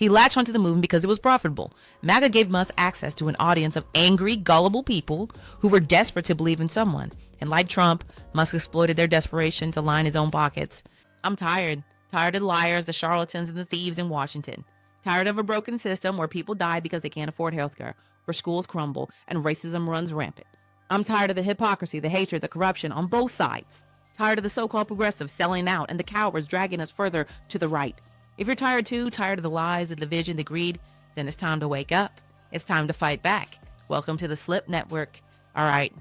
He latched onto the movement because it was profitable. MAGA gave Musk access to an audience of angry, gullible people who were desperate to believe in someone. And like Trump, Musk exploited their desperation to line his own pockets. I'm tired. Tired of the liars, the charlatans, and the thieves in Washington. Tired of a broken system where people die because they can't afford healthcare, where schools crumble, and racism runs rampant. I'm tired of the hypocrisy, the hatred, the corruption on both sides. Tired of the so-called progressives selling out and the cowards dragging us further to the right. If you're tired too, tired of the lies, the division, the greed, then it's time to wake up. It's time to fight back. Welcome to the SLIPPT Network. All right,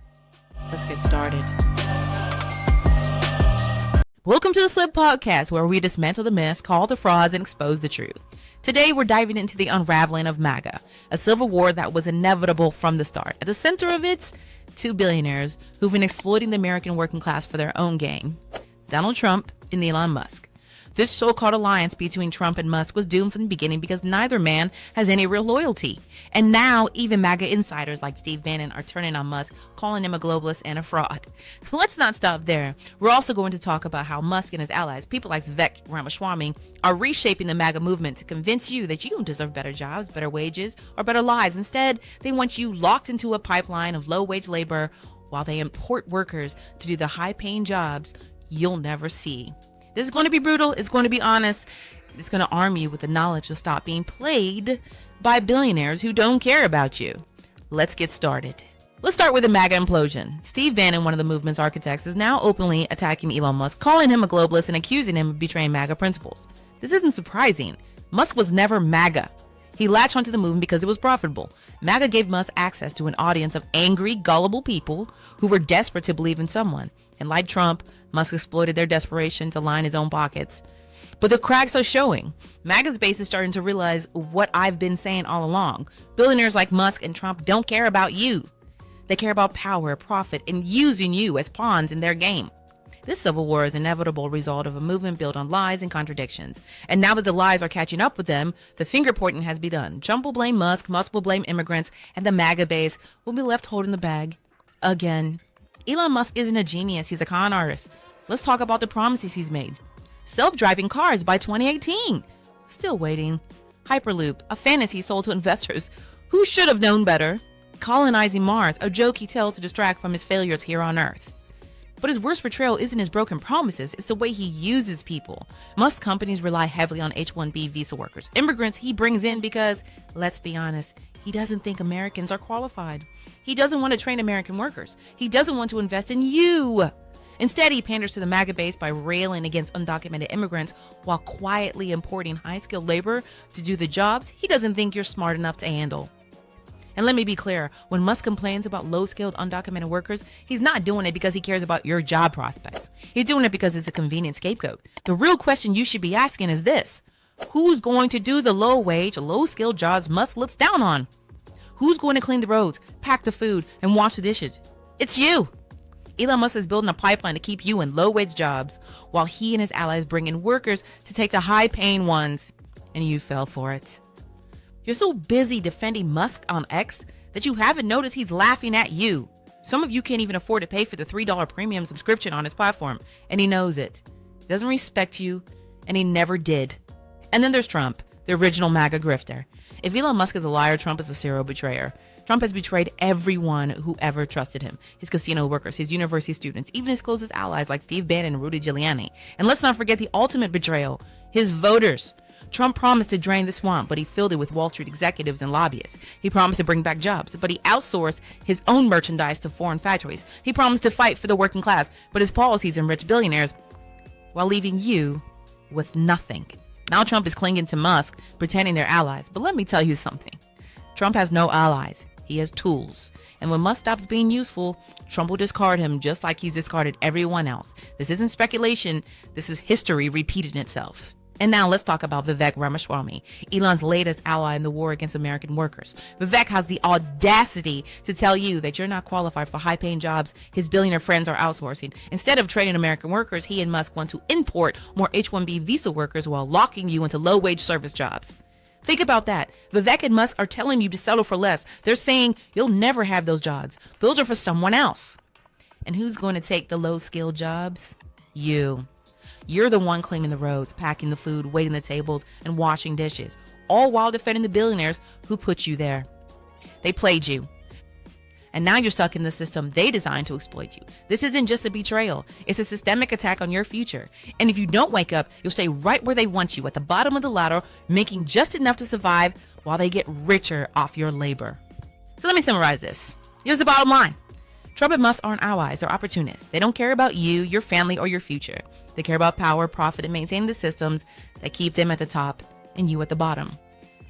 let's get started. Welcome to the SLIPPT Podcast, where we dismantle the myths, call the frauds, and expose the truth. Today, we're diving into the unraveling of MAGA, a civil war that was inevitable from the start. At the center of it, two billionaires who've been exploiting the American working class for their own gain, Donald Trump and Elon Musk. This so-called alliance between Trump and Musk was doomed from the beginning because neither man has any real loyalty. And now even MAGA insiders like Steve Bannon are turning on Musk, calling him a globalist and a fraud. Let's not stop there. We're also going to talk about how Musk and his allies, people like Vivek Ramaswamy, are reshaping the MAGA movement to convince you that you don't deserve better jobs, better wages, or better lives. Instead, they want you locked into a pipeline of low-wage labor while they import workers to do the high-paying jobs you'll never see. This is going to be brutal. It's going to be honest. It's going to arm you with the knowledge to stop being played by billionaires who don't care about you. Let's get started. Let's start with the MAGA implosion. Steve Bannon, one of the movement's architects, is now openly attacking Elon Musk, calling him a globalist and accusing him of betraying MAGA principles. This isn't surprising. Musk was never MAGA. He latched onto the movement because it was profitable. MAGA gave Musk access to an audience of angry, gullible people who were desperate to believe in someone. And like Trump, Musk exploited their desperation to line his own pockets. But the cracks are showing. MAGA's base is starting to realize what I've been saying all along. Billionaires like Musk and Trump don't care about you. They care about power, profit, and using you as pawns in their game. This civil war is an inevitable result of a movement built on lies and contradictions. And now that the lies are catching up with them, the finger pointing has begun. Trump will blame Musk will blame immigrants, and the MAGA base will be left holding the bag again. Elon Musk isn't a genius, he's a con artist. Let's talk about the promises he's made. Self-driving cars by 2018. Still waiting. Hyperloop, a fantasy sold to investors who should have known better. Colonizing Mars, a joke he tells to distract from his failures here on Earth. But his worst betrayal isn't his broken promises, it's the way he uses people. Musk companies rely heavily on H-1B visa workers. Immigrants he brings in because, let's be honest, he doesn't think Americans are qualified. He doesn't want to train American workers. He doesn't want to invest in you. Instead, he panders to the MAGA base by railing against undocumented immigrants while quietly importing high-skilled labor to do the jobs he doesn't think you're smart enough to handle. And let me be clear, when Musk complains about low-skilled undocumented workers, he's not doing it because he cares about your job prospects. He's doing it because it's a convenient scapegoat. The real question you should be asking is this: who's going to do the low-wage, low-skilled jobs Musk looks down on? Who's going to clean the roads, pack the food, and wash the dishes? It's you. Elon Musk is building a pipeline to keep you in low-wage jobs while he and his allies bring in workers to take the high-paying ones. And you fell for it. You're so busy defending Musk on X that you haven't noticed he's laughing at you. Some of you can't even afford to pay for the $3 premium subscription on his platform, and he knows it. He doesn't respect you, and he never did. And then there's Trump, the original MAGA grifter. If Elon Musk is a liar, Trump is a serial betrayer. Trump has betrayed everyone who ever trusted him. His casino workers, his university students, even his closest allies like Steve Bannon and Rudy Giuliani. And let's not forget the ultimate betrayal, his voters. Trump promised to drain the swamp, but he filled it with Wall Street executives and lobbyists. He promised to bring back jobs, but he outsourced his own merchandise to foreign factories. He promised to fight for the working class, but his policies enrich billionaires while leaving you with nothing. Now Trump is clinging to Musk, pretending they're allies. But let me tell you something. Trump has no allies. He has tools. And when Musk stops being useful, Trump will discard him just like he's discarded everyone else. This isn't speculation. This is history repeating itself. And now let's talk about Vivek Ramaswamy, Elon's latest ally in the war against American workers. Vivek has the audacity to tell you that you're not qualified for high-paying jobs his billionaire friends are outsourcing. Instead of training American workers, he and Musk want to import more H-1B visa workers while locking you into low-wage service jobs. Think about that. Vivek and Musk are telling you to settle for less. They're saying you'll never have those jobs. Those are for someone else. And who's going to take the low-skilled jobs? You. You're the one cleaning the roads, packing the food, waiting the tables, and washing dishes. all while defending the billionaires who put you there. They played you. And now you're stuck in the system they designed to exploit you. This isn't just a betrayal. It's a systemic attack on your future. And if you don't wake up, you'll stay right where they want you, at the bottom of the ladder, making just enough to survive while they get richer off your labor. So let me summarize this. Here's the bottom line. Trump and Musk aren't allies. They're opportunists. They don't care about you, your family, or your future. They care about power, profit, and maintaining the systems that keep them at the top and you at the bottom.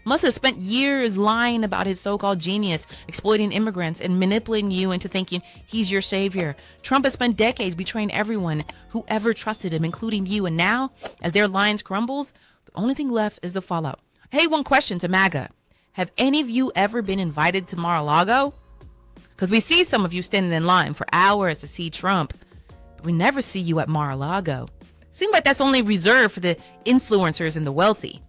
Musk has spent years lying about his so-called genius, exploiting immigrants, and manipulating you into thinking he's your savior. Trump has spent decades betraying everyone who ever trusted him, including you. And now, as their alliance crumbles, the only thing left is the fallout. Hey, one question to MAGA. Have any of you ever been invited to Mar-a-Lago? Because we see some of you standing in line for hours to see Trump, but we never see you at Mar-a-Lago. Seems like that's only reserved for the influencers and the wealthy.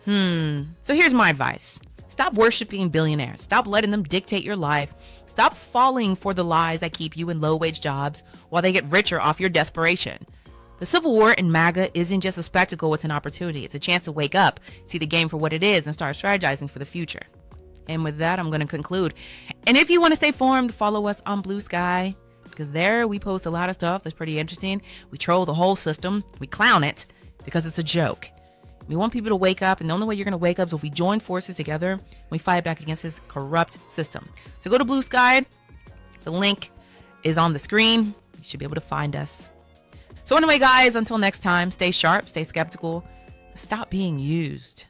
So here's my advice. Stop worshiping billionaires. Stop letting them dictate your life. Stop falling for the lies that keep you in low-wage jobs while they get richer off your desperation. The Civil War in MAGA isn't just a spectacle, it's an opportunity. It's a chance to wake up, see the game for what it is, and start strategizing for the future. And with that, I'm going to conclude. And if you want to stay informed, follow us on Blue Sky, because there we post a lot of stuff that's pretty interesting. We troll the whole system. We clown it because it's a joke. We want people to wake up, and the only way you're going to wake up is if we join forces together and we fight back against this corrupt system. So go to Blue Sky. The link is on the screen. You should be able to find us. So anyway, guys, until next time, stay sharp, stay skeptical, stop being used.